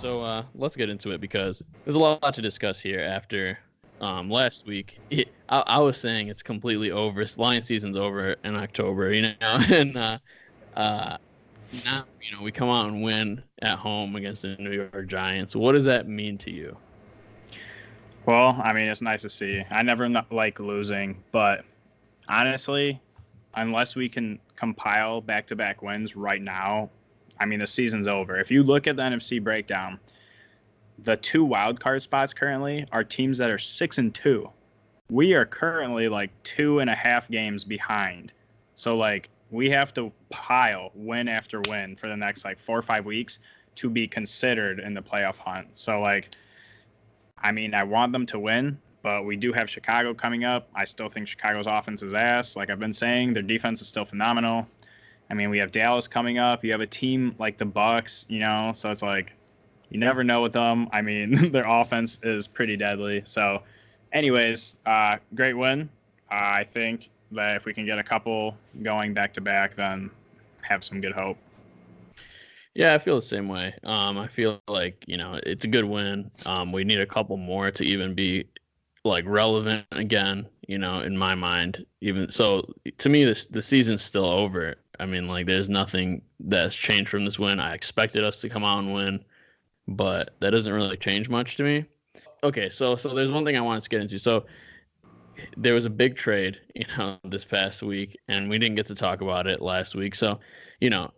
So let's get into it because there's a lot to discuss here after last week. I was saying it's completely over. Lion season's over in October, and uh, now we come out and win at home against the New York Giants. What does that mean to you? Well, I mean, it's nice to see. I never like losing, but honestly, unless we can compile back-to-back wins right now, I mean, the season's over. If you look at the NFC breakdown, the two wild card spots currently are teams that are 6-2. We are currently like 2.5 games behind. So like we have to pile win after win for the next like 4 or 5 weeks to be considered in the playoff hunt. So like, I mean, I want them to win, but we do have Chicago coming up. I still think Chicago's offense is ass. Like I've been saying, their defense is still phenomenal. I mean, we have Dallas coming up. You have a team like the Bucks, so it's like you never know with them. I mean, their offense is pretty deadly. So, anyways, great win. I think that if we can get a couple going back to back, then have some good hope. Yeah, I feel the same way. I feel like it's a good win. We need a couple more to even be like relevant again. In my mind, even so, to me, the season's still over. I mean, like, there's nothing that's changed from this win. I expected us to come out and win, but that doesn't really change much to me. Okay, so there's one thing I wanted to get into. So there was a big trade, this past week, and we didn't get to talk about it last week. So,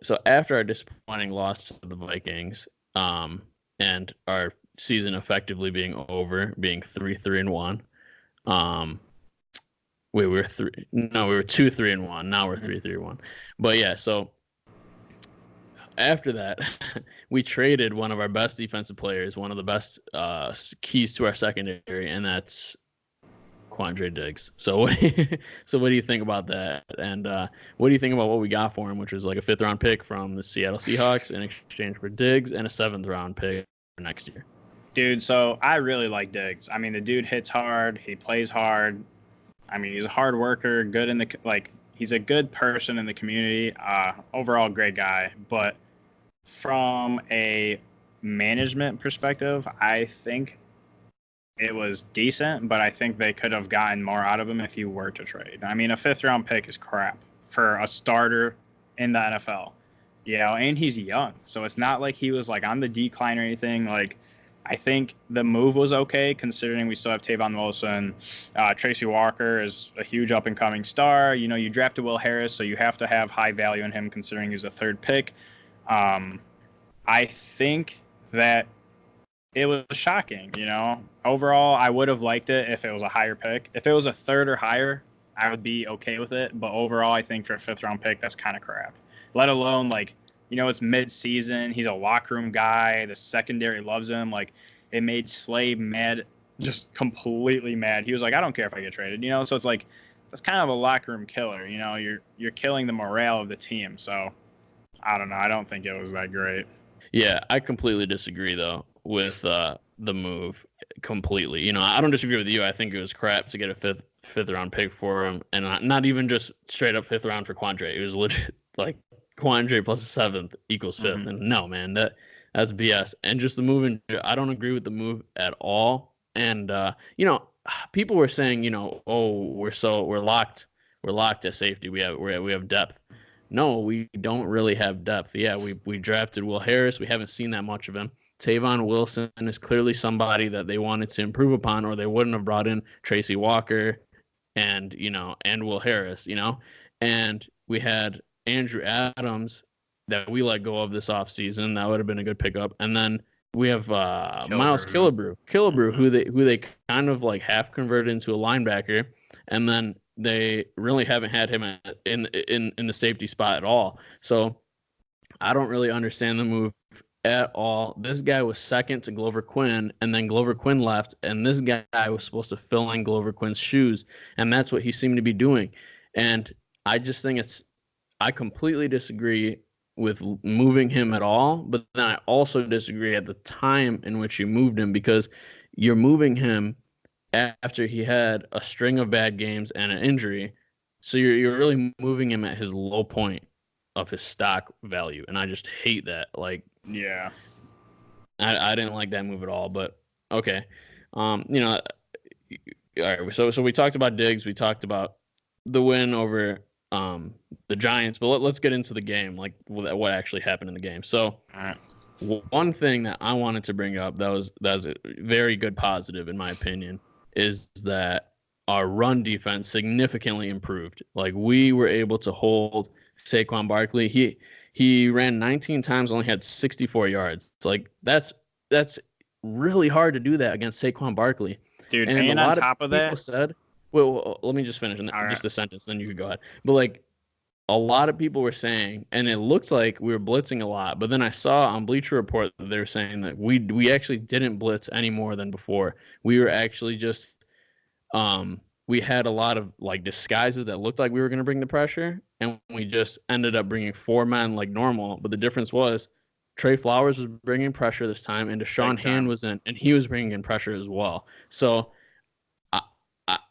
so after our disappointing loss to the Vikings, and our season effectively being over, being 3-3-1, we were 2-3-1. Now we're 3-3-1. But yeah, so after that, we traded one of our best defensive players, one of the best keys to our secondary, and that's Quandre Diggs. So what do you think about that? And what do you think about what we got for him, which was like a 5th-round pick from the Seattle Seahawks in exchange for Diggs and a 7th-round pick for next year? Dude, so I really like Diggs. I mean, the dude hits hard. He plays hard. I mean, he's a hard worker, good in he's a good person in the community. Overall, great guy. But from a management perspective, I think it was decent, but I think they could have gotten more out of him if you were to trade. I mean, a 5th-round pick is crap for a starter in the NFL. And he's young, so it's not like he was like on the decline or anything. Like, I think the move was okay considering we still have Tavon Wilson. Tracy Walker is a huge up-and-coming star. You drafted Will Harris, so you have to have high value in him considering he's a 3rd pick. I think that it was shocking, Overall, I would have liked it if it was a higher pick. If it was a 3rd or higher, I would be okay with it. But overall, I think for a 5th-round pick, that's kind of crap. Let alone, it's mid-season. He's a locker room guy. The secondary loves him. Like, it made Slay mad, just completely mad. He was like, I don't care if I get traded, So it's like, that's kind of a locker room killer. You're killing the morale of the team. So I don't know. I don't think it was that great. Yeah, I completely disagree though with the move completely. I don't disagree with you. I think it was crap to get a fifth round pick for him, and not even just straight up 5th round for Quandre. It was legit like Quandre plus a 7th equals 5th. And no, man, that's BS. And just the move, I don't agree with the move at all. And people were saying, oh, we're locked at safety. We have depth. No, we don't really have depth. Yeah, we drafted Will Harris. We haven't seen that much of him. Tavon Wilson is clearly somebody that they wanted to improve upon, or they wouldn't have brought in Tracy Walker and Will Harris, And we had Andrew Adams that we let go of this offseason. That would have been a good pickup. And then we have Miles Killebrew, who they kind of like half converted into a linebacker, and then they really haven't had him in the safety spot at all. So I don't really understand the move at all. This guy was 2nd to Glover Quinn, and then Glover Quinn left, and this guy was supposed to fill in Glover Quinn's shoes, and that's what he seemed to be doing. And I just think I completely disagree with moving him at all, but then I also disagree at the time in which you moved him, because you're moving him after he had a string of bad games and an injury. So you're really moving him at his low point of his stock value, and I just hate that. Like, yeah. I didn't like that move at all. But okay, you know, all right. So we talked about Diggs. We talked about the win over the Giants. But let's get into the game, like what actually happened in the game. So. All right. One thing that I wanted to bring up that was a very good positive in my opinion is that our run defense significantly improved. Like we were able to hold Saquon Barkley. He ran 19 times, only had 64 yards. It's like that's really hard to do that against Saquon Barkley. Dude, and on top of that, said, well, let me just finish just a sentence, then you can go ahead. But like a lot of people were saying, and it looked like we were blitzing a lot, but then I saw on Bleacher Report that they were saying that we actually didn't blitz any more than before. We were actually just we had a lot of like disguises that looked like we were going to bring the pressure, and we just ended up bringing 4 men like normal. But the difference was Trey Flowers was bringing pressure this time, and Deshaun Hand was in, and he was bringing in pressure as well. So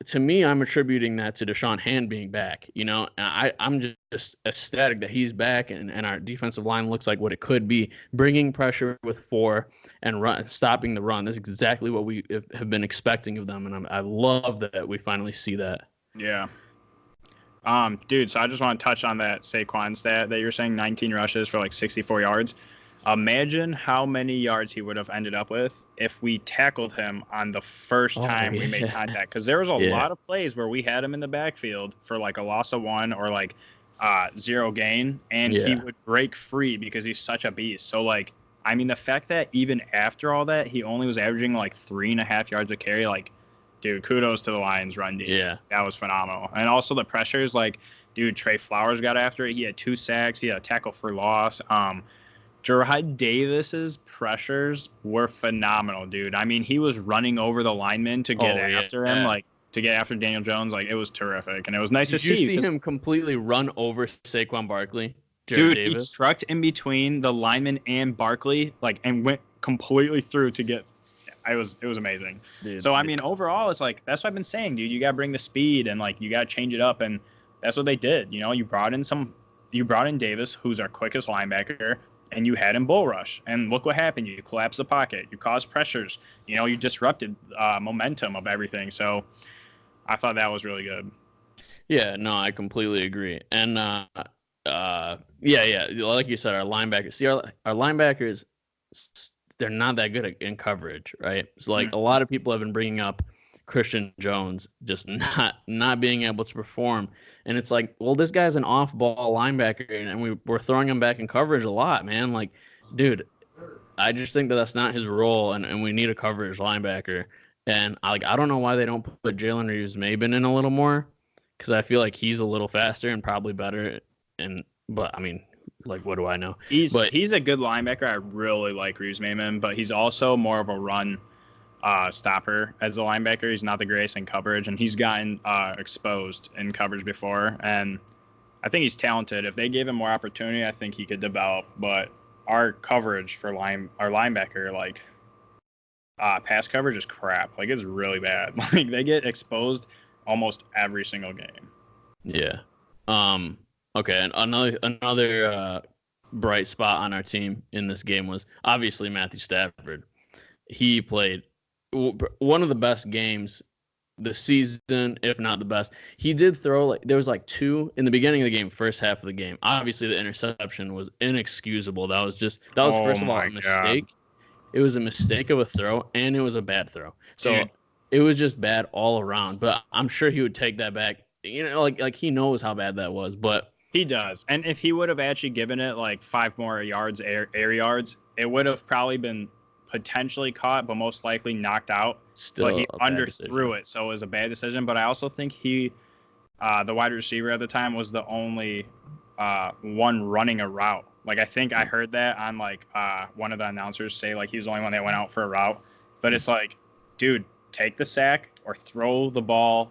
to me, I'm attributing that to Deshaun Hand being back. You know, I'm just ecstatic that he's back, and our defensive line looks like what it could be, bringing pressure with 4 and stopping the run. That's exactly what we have been expecting of them, and I love that we finally see that. Yeah. Dude, so I just want to touch on that Saquon stat that you're saying, 19 rushes for like 64 yards. Imagine how many yards he would have ended up with if we tackled him on the first time we made contact. Because there was a lot of plays where we had him in the backfield for like a loss of 1 or like 0 gain, and he would break free because he's such a beast. So like, I mean, the fact that even after all that, he only was averaging like 3.5 yards a carry, like, dude, kudos to the Lions run D. Yeah. That was phenomenal. And also the pressures, like, dude, Trey Flowers got after it. He had 2 sacks. He had a tackle for loss. Jarrad Davis's pressures were phenomenal, dude. I mean, he was running over the lineman to get after him, like to get after Daniel Jones. Like, it was terrific, and it was nice to see. Did you see him completely run over Saquon Barkley? Dude, Davis? He trucked in between the lineman and Barkley, like, and went completely through to get. It was amazing. Dude, so I mean, overall, it's like that's what I've been saying, dude. You gotta bring the speed and like you gotta change it up, and that's what they did. You know, you brought in Davis, who's our quickest linebacker. And you had him bull rush, and look what happened. You collapsed the pocket. You caused pressures. You know, you disrupted momentum of everything. So I thought that was really good. Yeah, no, I completely agree. And yeah, like you said, our linebackers. See, our linebackers, they're not that good in coverage, right? So like a lot of people have been bringing up Christian Jones just not being able to perform. And it's like, well, this guy's an off-ball linebacker, and we're throwing him back in coverage a lot, man. Like, dude, I just think that's not his role, and we need a coverage linebacker. And I don't know why they don't put Jalen Reeves-Maybin in a little more, because I feel like he's a little faster and probably better. But I mean, like, what do I know? He's a good linebacker. I really like Reeves-Maybin, but he's also more of a run stopper as a linebacker. He's not the greatest in coverage, and he's gotten exposed in coverage before, and I think he's talented. If they gave him more opportunity, I think he could develop. But our coverage for our linebacker, like pass coverage, is crap. Like, it's really bad. Like, they get exposed almost every single game. Yeah. Okay, and another bright spot on our team in this game was obviously Matthew Stafford. He played one of the best games this season, if not the best. He did throw, there was 2 in the beginning of the game, first half of the game. Obviously, the interception was inexcusable. That was first of all a mistake. God. It was a mistake of a throw, and it was a bad throw. So it was just bad all around. But I'm sure he would take that back. You know, like he knows how bad that was. But he does. And if he would have actually given it 5 more yards, air yards, it would have probably been potentially caught, but most likely knocked out. But he underthrew it, so it was a bad decision. But I also think he, the wide receiver at the time, was the only one running a route. Like, I think I heard that on one of the announcers say he was the only one that went out for a route. But it's like, dude, take the sack or throw the ball,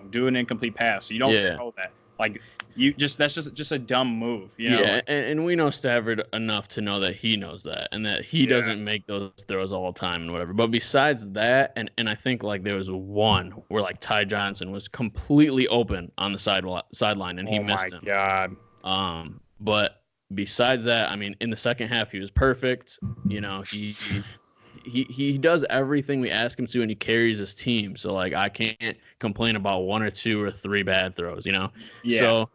do an incomplete pass. So you don't throw that. That's just a dumb move, you know? Yeah, and we know Stafford enough to know that he knows that, and that he doesn't make those throws all the time and whatever. But besides that, and I think there was one where Ty Johnson was completely open on the sideline and he missed him. Oh my God. But besides that, I mean, in the second half, he was perfect. You know, he does everything we ask him to, and he carries his team. So like, I can't complain about 1 or 2 or 3 bad throws. You know. Yeah. So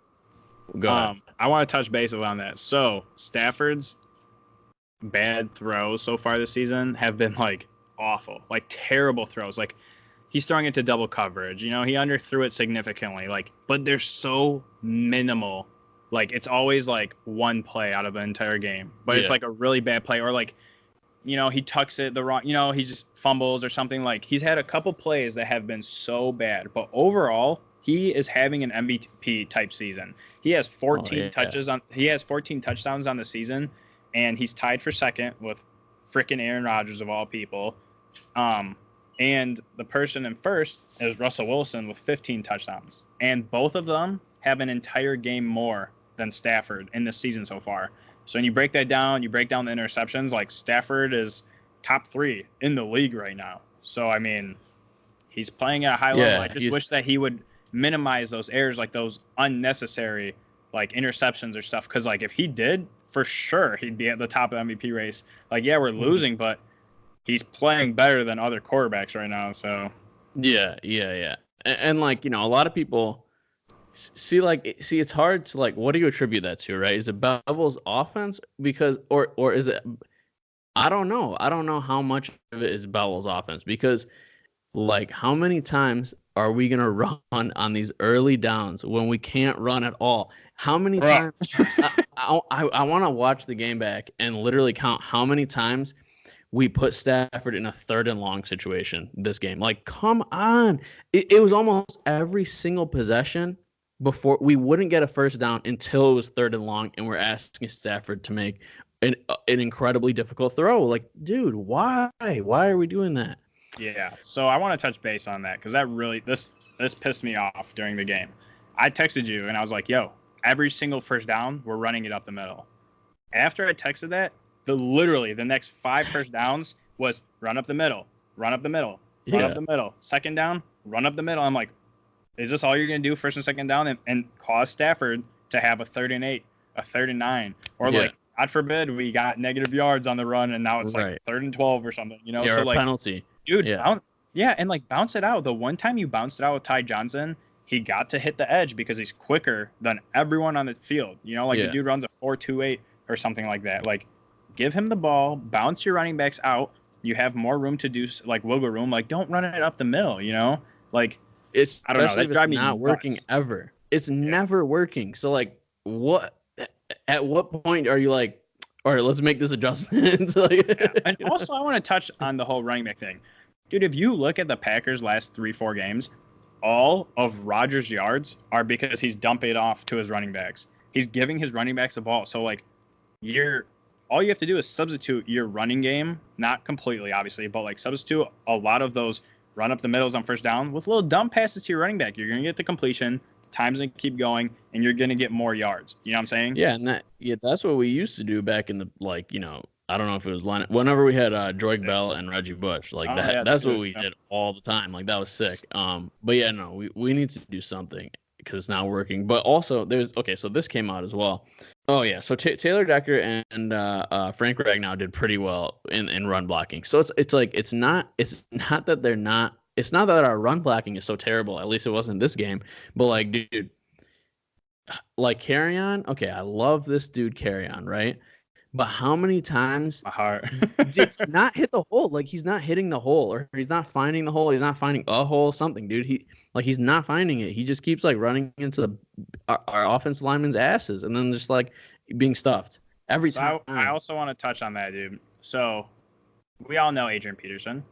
go ahead. I want to touch base on that. So Stafford's bad throws so far this season have been like awful, like terrible throws. Like he's throwing it to double coverage. You know, he underthrew it significantly. Like, but they're so minimal. Like it's always like one play out of the entire game, but it's like a really bad play, or like, you know, he tucks it the wrong, you know, he just fumbles or something. Like he's had a couple plays that have been so bad, but overall he is having an MVP type season. He has 14 touchdowns on the season, and he's tied for second with frickin' Aaron Rodgers of all people. And the person in first is Russell Wilson with 15 touchdowns, and both of them have an entire game more than Stafford in this season so far. So when you break that down, you break down the interceptions, like Stafford is top 3 in the league right now. So, I mean, he's playing at a high level. I just wish that he would minimize those errors, like those unnecessary, like interceptions or stuff. Because, like, if he did, for sure, he'd be at the top of the MVP race. Like, yeah, we're losing, but he's playing better than other quarterbacks right now. So, yeah. And like, you know, a lot of people see, it's hard to, like, what do you attribute that to, right? Is it Bevel's offense? Because, or is it, I don't know how much of it is Bevel's offense, because, like, how many times are we going to run on these early downs when we can't run at all? How many times? I want to watch the game back and literally count how many times we put Stafford in a 3rd and long situation this game. Like, come on. It was almost every single possession before we wouldn't get a first down until it was 3rd and long, and we're asking Stafford to make an incredibly difficult throw. Like, dude, why? Why are we doing that? Yeah. So I want to touch base on that, because that really, this pissed me off during the game. I texted you and I was like, yo, every single first down, we're running it up the middle. After I texted that, literally the next 5 first downs was run up the middle, run up the middle, run up the middle. Second down, run up the middle. I'm like, is this all you're going to do, first and second down, and cause Stafford to have a 3rd and 8, a 3rd and 9, or like, God forbid, we got negative yards on the run and now it's like 3rd and 12 or something, you know? Yeah, so or like, penalty. Dude, and like bounce it out. The one time you bounced it out with Ty Johnson, he got to hit the edge because he's quicker than everyone on the field. You know, like the dude runs a 4.28 or something like that. Like, give him the ball, bounce your running backs out. You have more room to do, like, wiggle room. Like, don't run it up the middle, you know? Like, I don't know. That drives me not working ever. It's never working. So, like, at what point are you like, all right, let's make this adjustment? And also, I want to touch on the whole running back thing. Dude, if you look at the Packers' last 3-4 games, all of Rodgers' yards are because he's dumping it off to his running backs. He's giving his running backs the ball. So, like, all you have to do is substitute your running game, not completely, obviously, but, like, substitute a lot of those run up the middles on first down with little dump passes to your running back. You're going to get the completion. Time's going to keep going, and you're going to get more yards. You know what I'm saying? Yeah, and that's what we used to do back in the, like, you know, I don't know if it was whenever we had Joique Bell and Reggie Bush. Like, that's what we did all the time. Like, that was sick. But yeah, no, we need to do something because it's not working. But also, so this came out as well. Oh yeah, so Taylor Decker and Frank Ragnow did pretty well in run blocking. So it's not that our run blocking is so terrible. At least it wasn't this game. But, like, dude, like, Kerryon, okay, I love this dude Kerryon, right? But how many times did he not hit the hole? Like, he's not hitting the hole, or he's not finding the hole. He's not finding a hole, something, dude. He's not finding it. He just keeps, like, running into our offensive linemen's asses and then just, like, being stuffed every time. I also want to touch on that, dude. So we all know Adrian Peterson.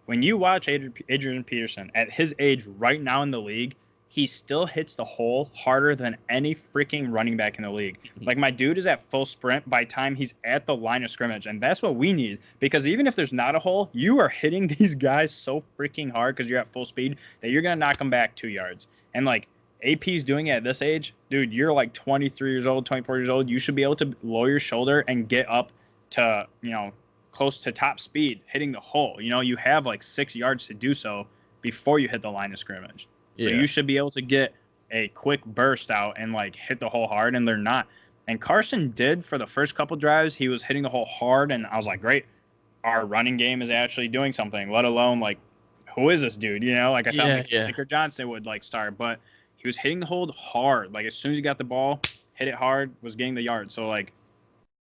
When you watch Adrian Peterson at his age right now in the league, he still hits the hole harder than any freaking running back in the league. Like, my dude is at full sprint by time he's at the line of scrimmage, and that's what we need, because even if there's not a hole, you are hitting these guys so freaking hard because you're at full speed that you're going to knock them back 2 yards. And, like, AP's doing it at this age. Dude, you're like 23 years old, 24 years old. You should be able to lower your shoulder and get up to, you know, close to top speed, hitting the hole. You know, you have like 6 yards to do so before you hit the line of scrimmage. So you should be able to get a quick burst out and, like, hit the hole hard, and they're not. And Carson did for the first couple drives. He was hitting the hole hard, and I was like, great. Our running game is actually doing something, let alone, like, who is this dude? You know, like, I thought Sicker Johnson would, like, start. But he was hitting the hole hard. Like, as soon as he got the ball, hit it hard, was getting the yard. So, like,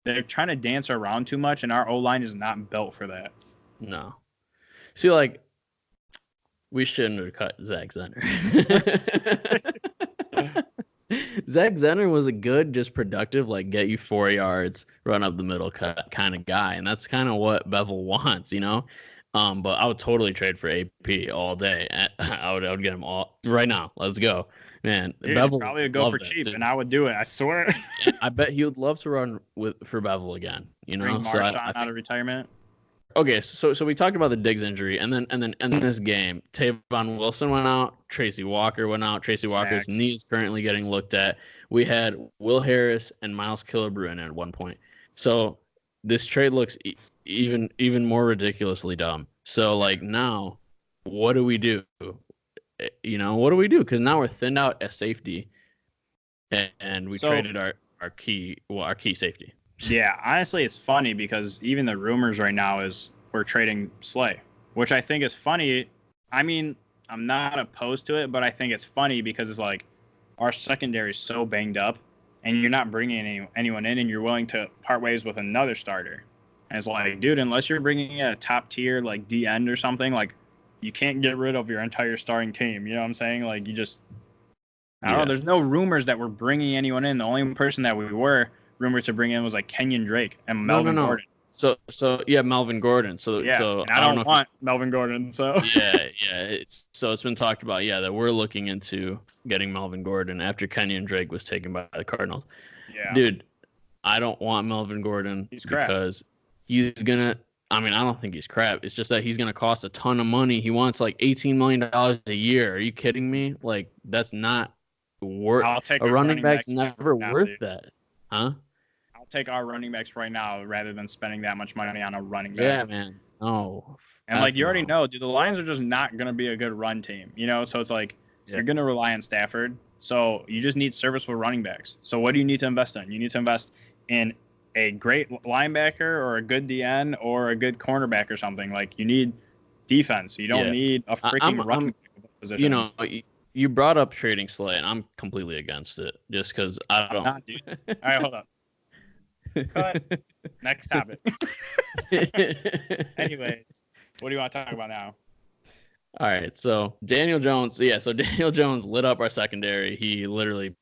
they're trying to dance around too much, and our O-line is not built for that. No. See, like, we shouldn't have cut Zach Zenner. Zach Zenner was a good, just productive, like, get you 4 yards, run up the middle cut kind of guy. And that's kind of what Bevel wants, you know? But I would totally trade for AP all day. I would get him all right now. Let's go. Man, dude, Bevel probably would go for cheap, and I would do it. I swear. I bet he would love to run for Bevel again. You know, bring Marshawn out of retirement. Okay, so we talked about the Diggs injury, and then in this game, Tavon Wilson went out, Tracy Walker went out. Tracy Walker's knee is currently getting looked at. We had Will Harris and Miles Killebrew in at one point. So this trade looks even more ridiculously dumb. So, like, now, what do we do? You know, what do we do? Because now we're thinned out at safety, and we traded our key safety. Yeah, honestly, it's funny because even the rumors right now is we're trading Slay, which I think is funny. I mean, I'm not opposed to it, but I think it's funny because it's like our secondary is so banged up, and you're not bringing anyone in, and you're willing to part ways with another starter. And it's like, dude, unless you're bringing in a top tier like D end or something, like, you can't get rid of your entire starting team. You know what I'm saying? Like, you just, I don't know. There's no rumors that we're bringing anyone in. The only person that we were rumored to bring in was like Kenyon Drake and Melvin Gordon. So yeah, Melvin Gordon. So and I don't want Melvin Gordon. So it's been talked about that we're looking into getting Melvin Gordon after Kenyon Drake was taken by the Cardinals. Yeah, dude, I don't want Melvin Gordon because he's gonna. I mean, I don't think he's crap. It's just that he's going to cost a ton of money. He wants like $18 million a year. Are you kidding me? Like, that's not worth. A running back's never worth that. Huh? I'll take our running backs right now rather than spending that much money on a running back. Yeah, man. Oh. And like, you already know, dude, the Lions are just not going to be a good run team, you know? So it's like, you're going to rely on Stafford. So you just need serviceable running backs. So what do you need to invest in? You need to invest in a great linebacker or a good DN or a good cornerback or something. Like, you need defense. You don't need a freaking running position. You know, you brought up trading Slay, and I'm completely against it just because I don't. Not, dude. All right, hold up. Cut. Next topic. Anyways, what do you want to talk about now? All right, so Daniel Jones. Yeah, so Daniel Jones lit up our secondary. He literally,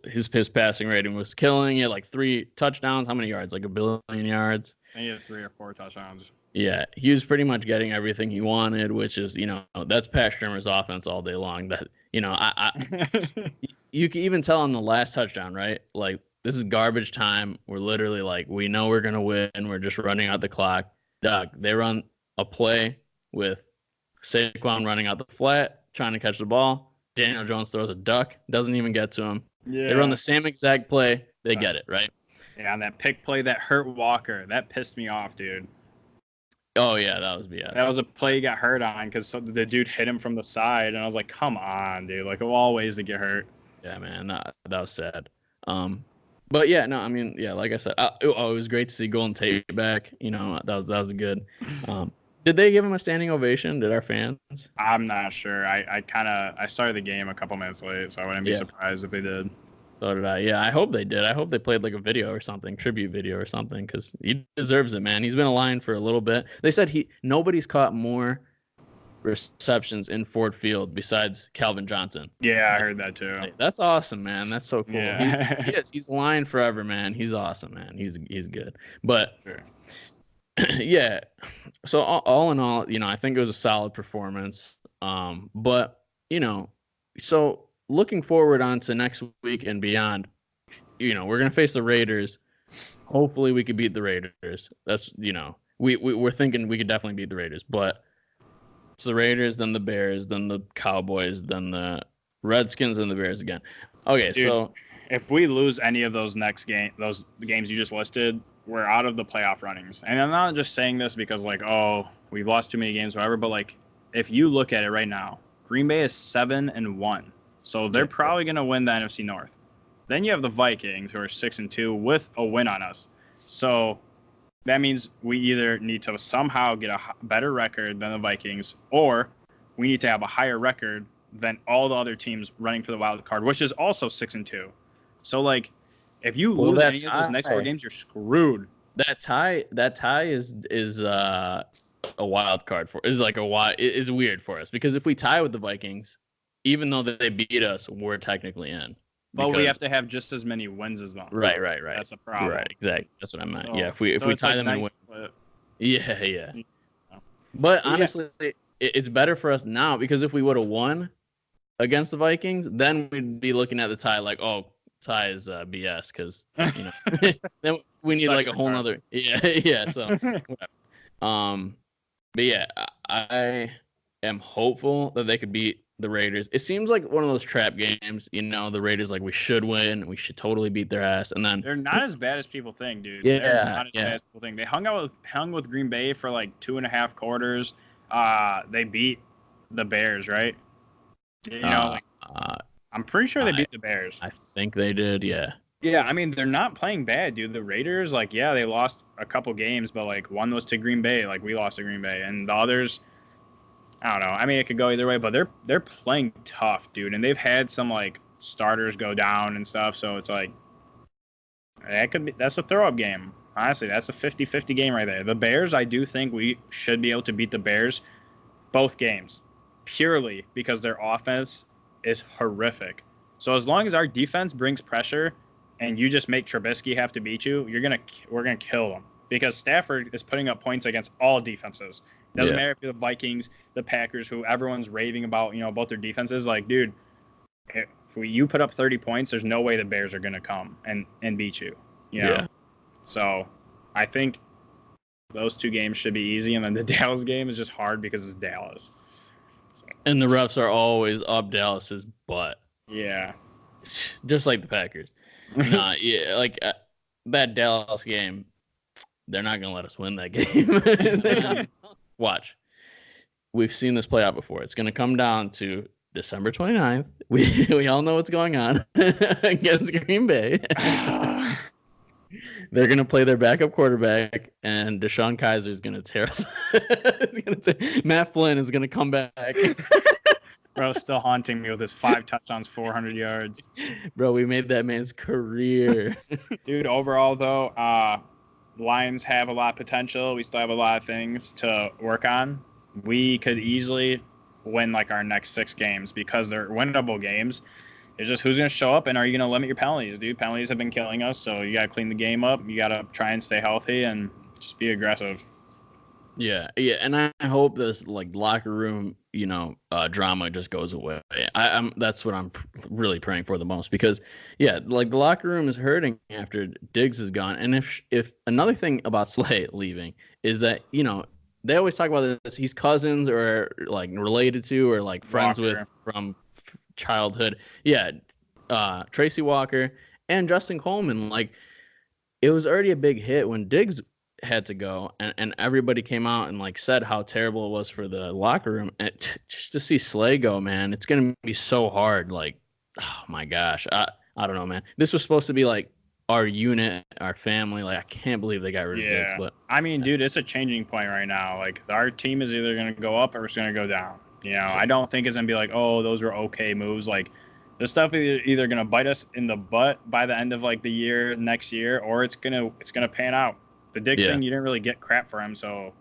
his passing rating was killing it. Like 3 touchdowns. How many yards? Like 1 billion yards. I think he had 3 or 4 touchdowns. Yeah, he was pretty much getting everything he wanted, which is, you know, that's Pat Shurmur's offense all day long. That, you know, you can even tell on the last touchdown, right? Like, this is garbage time. We're literally like, we know we're gonna win. We're just running out the clock. Doug, they run a play with Saquon running out the flat, trying to catch the ball. Daniel Jones throws a duck, doesn't even get to him. Yeah. They run the same exact play. They get it, right? Yeah, and that pick play that hurt Walker, that pissed me off, dude. Oh, yeah, that was BS. That was a play he got hurt on because the dude hit him from the side, and I was like, come on, dude. Like, of all ways to get hurt. Yeah, man, that was sad. But, yeah, no, I mean, yeah, like I said, it was great to see Golden Tate back. You know, that was good. Did they give him a standing ovation? Did our fans? I'm not sure. I started the game a couple minutes late, so I wouldn't be surprised if they did. So did I. Yeah, I hope they did. I hope they played like a video or something, tribute video or something, because he deserves it, man. He's been a Lion for a little bit. They said nobody's caught more receptions in Ford Field besides Calvin Johnson. Yeah, I heard that too. Hey, that's awesome, man. That's so cool. Yeah. He's the Lion forever, man. He's awesome, man. He's good. But sure. Yeah. So all in all, you know, I think it was a solid performance. But, you know, so looking forward on to next week and beyond, you know, we're going to face the Raiders. Hopefully we could beat the Raiders. That's, you know, we're thinking we could definitely beat the Raiders, but it's the Raiders, then the Bears, then the Cowboys, then the Redskins, and the Bears again. Okay, dude, so if we lose any of those those games you just listed, we're out of the playoff runnings. And I'm not just saying this because, like, oh, we've lost too many games, whatever, but, like, if you look at it right now, Green Bay is 7-1. So they're probably going to win the NFC North. Then you have the Vikings, who are 6-2 with a win on us. So that means we either need to somehow get a better record than the Vikings, or we need to have a higher record than all the other teams running for the wild card, which is also 6-2. So like, if you lose any of those next 4 games, you're screwed. That tie is a wild card is weird for us, because if we tie with the Vikings, even though they beat us, we're technically in. But we have to have just as many wins as them. Right. That's a problem. Right, exactly. That's what I meant. So, yeah, if we tie them and win. Yeah. But honestly, it's better for us now, because if we would have won against the Vikings, then we'd be looking at the tie like, oh, tie is BS, because then we need like a whole nother. Yeah. So, but yeah, I am hopeful that they could beat the Raiders. It seems like one of those trap games. The Raiders, like, we should win. We should totally beat their ass. And then they're not as bad as people think, dude. Yeah, they're not as bad as people think. They hung with Green Bay for like 2.5 quarters. They beat the Bears, right? I'm pretty sure they beat the Bears. I think they did, yeah. Yeah, I mean, they're not playing bad, dude. The Raiders, like, yeah, they lost a couple games, but like one was to Green Bay, like we lost to Green Bay, and the others, I don't know. I mean, it could go either way, but they're playing tough, dude, and they've had some like starters go down and stuff, so it's like that's a throw-up game. Honestly, that's a 50-50 game right there. The Bears, I do think we should be able to beat the Bears both games, purely because their offense is horrific. So as long as our defense brings pressure and you just make Trubisky have to beat you, we're gonna kill them, because Stafford is putting up points against all defenses. Doesn't matter if you're the Vikings, the Packers, who everyone's raving about, about their defenses. Like, dude, if you put up 30 points, there's no way the Bears are gonna come and beat you. Yeah. So I think those 2 games should be easy, and then the Dallas game is just hard because it's Dallas. So. And the refs are always up Dallas's butt. Yeah. Just like the Packers. Like that Dallas game, they're not going to let us win that game. Watch. We've seen this play out before. It's going to come down to December 29th. We all know what's going on against Green Bay. They're going to play their backup quarterback, and Deshaun Kaiser is going to tear us. Matt Flynn is going to come back. Bro, still haunting me with his 5 touchdowns, 400 yards. Bro, we made that man's career. Dude, overall, though, Lions have a lot of potential. We still have a lot of things to work on. We could easily win, like, our next 6 games, because they're winnable games. It's just who's going to show up, and are you going to limit your penalties, dude? Penalties have been killing us, so you got to clean the game up. You got to try and stay healthy and just be aggressive. Yeah, and I hope this like locker room, drama just goes away. That's what I'm really praying for the most, because like the locker room is hurting after Diggs is gone. And if another thing about Slay leaving is that they always talk about this, he's cousins or like related to or like friends with from childhood. Tracy Walker and Justin Coleman. Like, it was already a big hit when Diggs had to go, and everybody came out and like said how terrible it was for the locker room. And just to see Slay go, man, it's gonna be so hard. Like, oh my gosh, I don't know, man. This was supposed to be like our unit, our family. Like, I can't believe they got rid of Diggs. But I mean, dude, it's a changing point right now. Like, our team is either gonna go up or it's gonna go down. I don't think it's gonna be like, oh, those were okay moves. Like, this stuff is either gonna bite us in the butt by the end of like the year, next year, or it's gonna pan out. The Diggs thing, you didn't really get crap for him, so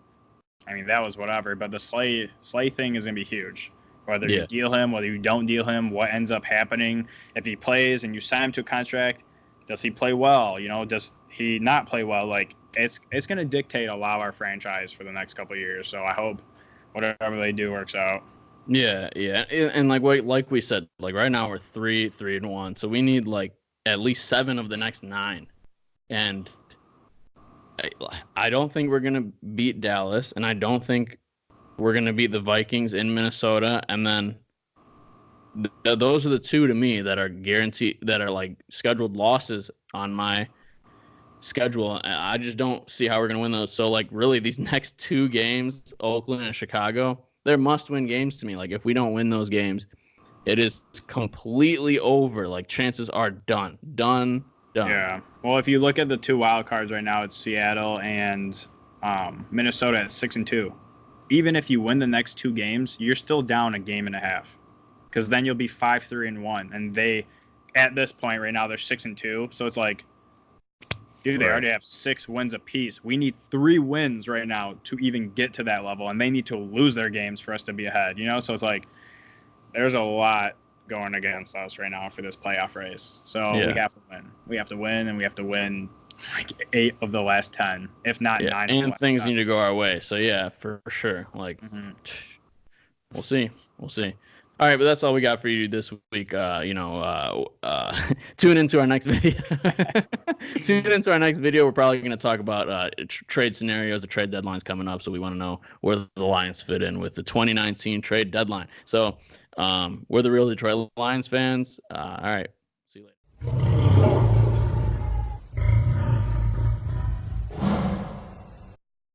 I mean, that was whatever. But the Slay thing is gonna be huge. Whether you deal him, whether you don't deal him, what ends up happening. If he plays and you sign him to a contract, does he play well? Does he not play well? Like, it's gonna dictate a lot of our franchise for the next couple of years. So I hope whatever they do works out. Yeah, and like we said, like right now we're 3-1, so we need like at least 7 of the next 9, and I don't think we're gonna beat Dallas, and I don't think we're gonna beat the Vikings in Minnesota, and then those are the 2 to me that are guaranteed, that are like scheduled losses on my schedule. I just don't see how we're gonna win those. So like really these next 2 games, Oakland and Chicago, they're must-win games to me. Like, if we don't win those games, It is completely over. Like, chances are done. Done. Yeah. Well, if you look at the 2 wild cards right now, it's Seattle and Minnesota at 6-2. Even if you win the next 2 games, you're still down a game and a half, because then you'll be 5-3-1, and they, at this point right now, they're 6-2. So it's like, dude, they already have 6 wins apiece. We need 3 wins right now to even get to that level, and they need to lose their games for us to be ahead. So it's like, there's a lot going against us right now for this playoff race. So we have to win. We have to win, and we have to win like 8 of the last 10, if not 9. And things need to go our way. So yeah, for sure. Like, we'll see. All right, but that's all we got for you this week. Tune into our next video. We're probably going to talk about trade scenarios. The trade deadline's coming up, so we want to know where the Lions fit in with the 2019 trade deadline. So we're the real Detroit Lions fans. All right, see you later.